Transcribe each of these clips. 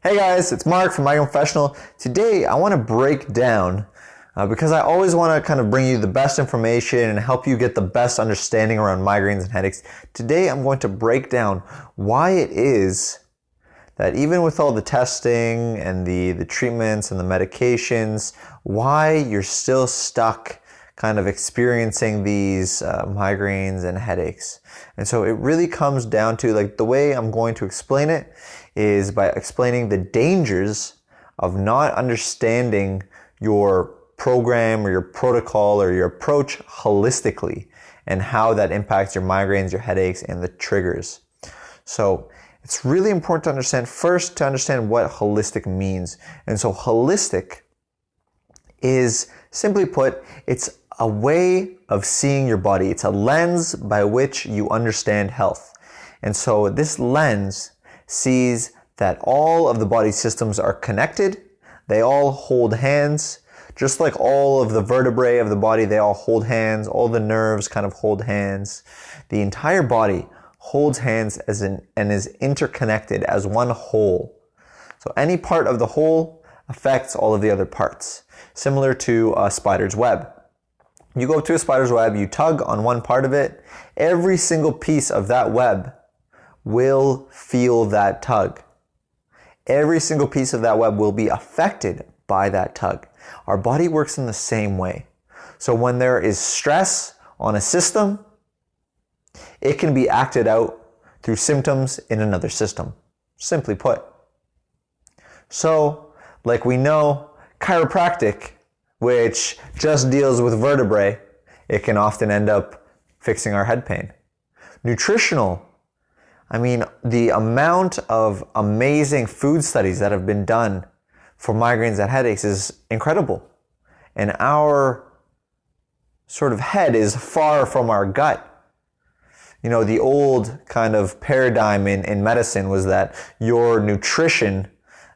Hey guys, it's Mark from Migraine Professional. Today I want to break down, because I always want to kind of bring you the best information and help you get the best understanding around migraines and headaches. Today I'm going to break down why it is that even with all the testing and the treatments and the medications, why you're still stuck kind of experiencing these migraines and headaches. And so it really comes down to, like, the way I'm going to explain it is by explaining the dangers of not understanding your program or your protocol or your approach holistically and how that impacts your migraines, your headaches, and the triggers. So it's really important to understand what holistic means. And so holistic is, simply put, it's a way of seeing your body. It's a lens by which you understand health. And so this lens sees that all of the body systems are connected. They all hold hands. Just like all of the vertebrae of the body, they all hold hands. All the nerves kind of hold hands. The entire body holds hands and is interconnected as one whole. So any part of the whole affects all of the other parts. Similar to a spider's web. You go to a spider's web, you tug on one part of it, every single piece of that web will feel that tug. Every single piece of that web will be affected by that tug. Our body works in the same way. So when there is stress on a system, it can be acted out through symptoms in another system, simply put. So, like we know, chiropractic, which just deals with vertebrae, it can often end up fixing our head pain. Nutritional, the amount of amazing food studies that have been done for migraines and headaches is incredible. And our sort of head is far from our gut. You know, the old kind of paradigm in medicine was that your nutrition,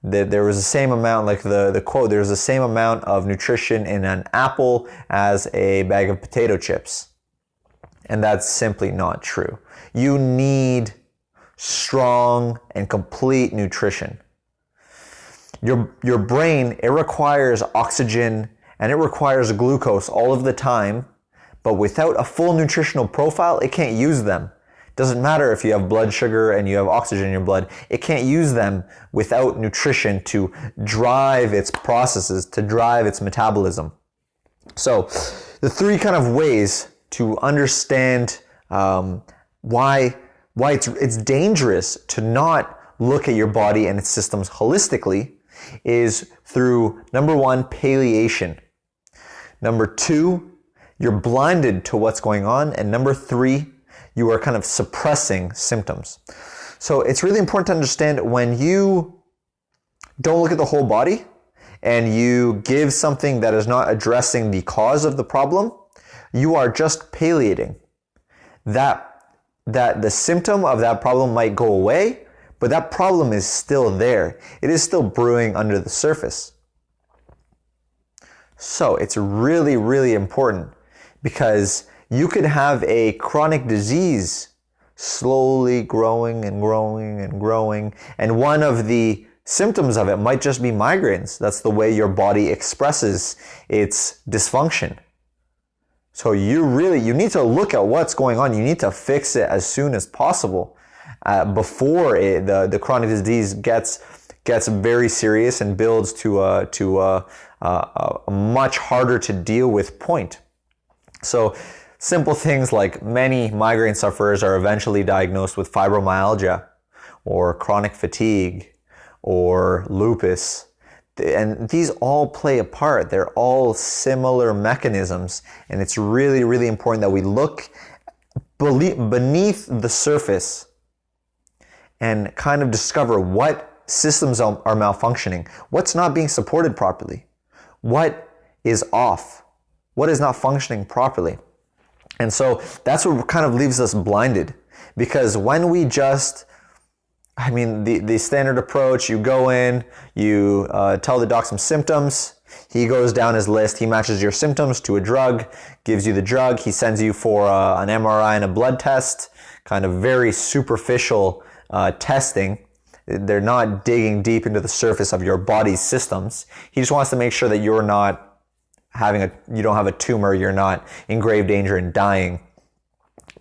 that there was the same amount, like the quote, there's the same amount of nutrition in an apple as a bag of potato chips. And that's simply not true. You need strong and complete nutrition. Your brain, it requires oxygen and it requires glucose all of the time, but without a full nutritional profile, it can't use them. Doesn't matter if you have blood sugar and you have oxygen in your blood, it can't use them without nutrition to drive its processes, to drive its metabolism. So the three kind of ways to understand why it's dangerous to not look at your body and its systems holistically is through, number one, palliation. Number two, you're blinded to what's going on. And number three, you are kind of suppressing symptoms. So it's really important to understand, when you don't look at the whole body and you give something that is not addressing the cause of the problem, you are just palliating. That the symptom of that problem might go away, but that problem is still there. It is still brewing under the surface. So it's really, really important, because you could have a chronic disease slowly growing and growing and growing, and one of the symptoms of it might just be migraines. That's the way your body expresses its dysfunction. So you need to look at what's going on. You need to fix it as soon as possible, before the chronic disease gets very serious and builds to a much harder to deal with point. So simple things like, many migraine sufferers are eventually diagnosed with fibromyalgia or chronic fatigue or lupus. And these all play a part. They're all similar mechanisms. And it's really, really important that we look beneath the surface and kind of discover what systems are malfunctioning, what's not being supported properly, what is off, what is not functioning properly. And so that's what kind of leaves us blinded, because when we just, the standard approach, you go in, you tell the doc some symptoms, he goes down his list, he matches your symptoms to a drug, gives you the drug, he sends you for an MRI and a blood test, kind of very superficial testing. they're not digging deep into the surface of your body's systems. He just wants to make sure that you're not you don't have a tumor, you're not in grave danger and dying.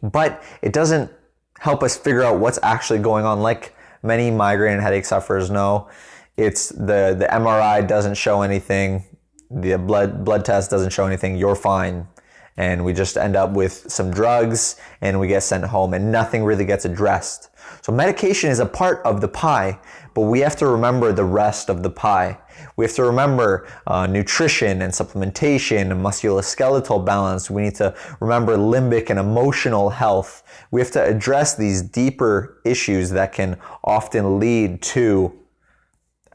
But it doesn't help us figure out what's actually going on. Like many migraine and headache sufferers know, it's the MRI doesn't show anything, the blood test doesn't show anything, you're fine. And we just end up with some drugs and we get sent home and nothing really gets addressed. So medication is a part of the pie, but we have to remember the rest of the pie. We have to remember nutrition and supplementation and musculoskeletal balance. We need to remember limbic and emotional health. We have to address these deeper issues that can often lead to,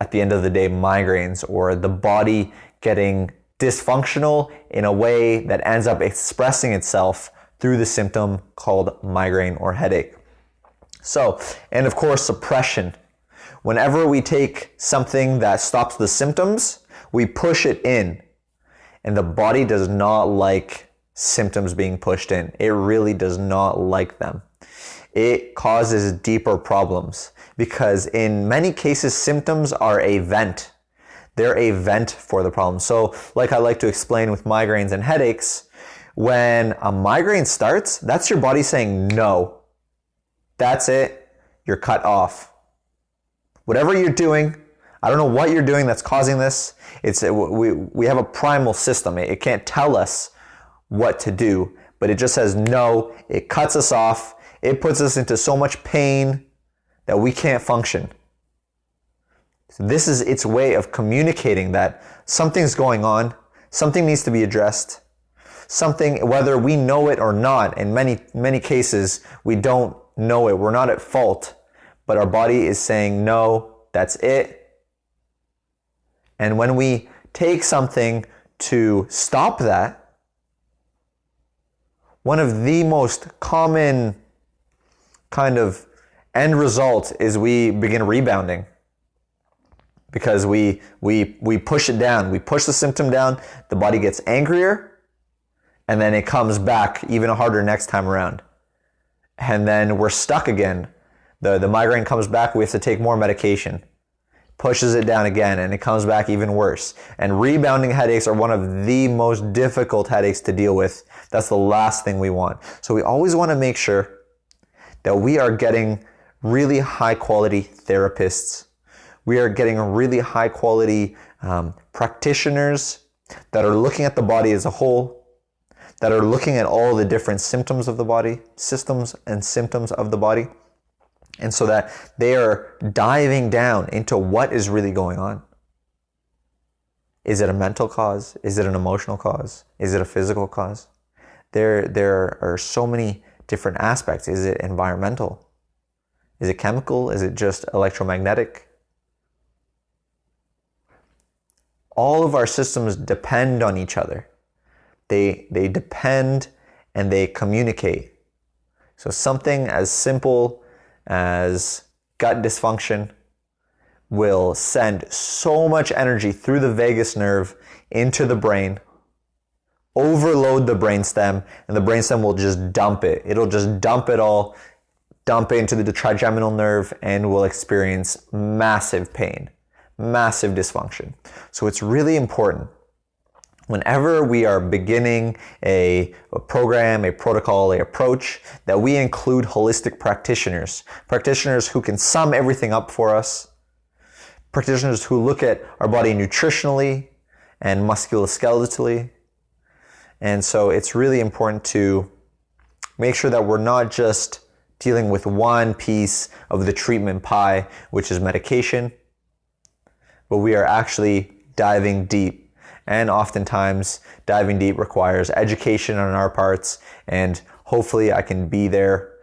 at the end of the day, migraines, or the body getting dysfunctional in a way that ends up expressing itself through the symptom called migraine or headache. So, and of course, suppression. Whenever we take something that stops the symptoms, we push it in. And the body does not like symptoms being pushed in. It really does not like them. It causes deeper problems because in many cases, symptoms are a vent. They're a vent for the problem. So like I like to explain with migraines and headaches, when a migraine starts, that's your body saying no. That's it. You're cut off. Whatever you're doing, I don't know what you're doing that's causing this. We have a primal system. It can't tell us what to do, but it just says no. It cuts us off. It puts us into so much pain that we can't function. So this is its way of communicating that something's going on, something needs to be addressed, something, whether we know it or not. In many cases, we don't know it. We're not at fault. But our body is saying, no, that's it. And when we take something to stop that, one of the most common kind of end results is we begin rebounding. Because we push it down. We push the symptom down, the body gets angrier, and then it comes back even harder next time around. And then we're stuck again. The migraine comes back, we have to take more medication. Pushes it down again, and it comes back even worse. And rebounding headaches are one of the most difficult headaches to deal with. That's the last thing we want. So we always want to make sure that we are getting really high quality therapists. We are getting really high quality practitioners that are looking at the body as a whole, that are looking at all the different symptoms of the body, systems and symptoms of the body. And so that they are diving down into what is really going on. Is it a mental cause? Is it an emotional cause? Is it a physical cause? There are so many different aspects. Is it environmental? Is it chemical? Is it just electromagnetic? All of our systems depend on each other. They depend and they communicate. So something as simple as gut dysfunction will send so much energy through the vagus nerve into the brain, overload the brainstem, and the brainstem will just dump it. It'll just dump it all, dump it into the trigeminal nerve, and will experience massive pain, massive dysfunction. So it's really important whenever we are beginning a program, a protocol, an approach, that we include holistic practitioners who can sum everything up for us, practitioners who look at our body nutritionally and musculoskeletally. And so it's really important to make sure that we're not just dealing with one piece of the treatment pie, which is medication, but we are actually diving deep. And oftentimes, diving deep requires education on our parts, and hopefully I can be there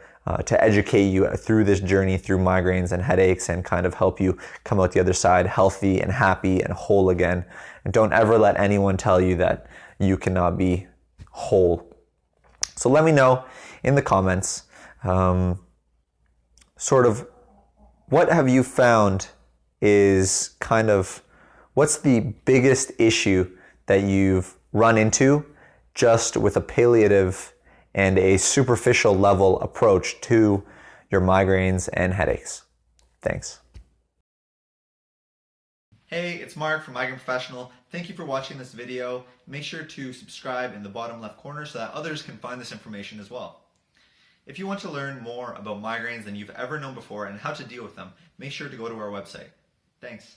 to educate you through this journey through migraines and headaches and kind of help you come out the other side healthy and happy and whole again. And don't ever let anyone tell you that you cannot be whole. So let me know in the comments, sort of what have you found is kind of, what's the biggest issue that you've run into just with a palliative and a superficial level approach to your migraines and headaches? Thanks. Hey, it's Mark from Migraine Professional. Thank you for watching this video. Make sure to subscribe in the bottom left corner so that others can find this information as well. If you want to learn more about migraines than you've ever known before and how to deal with them, make sure to go to our website. Thanks.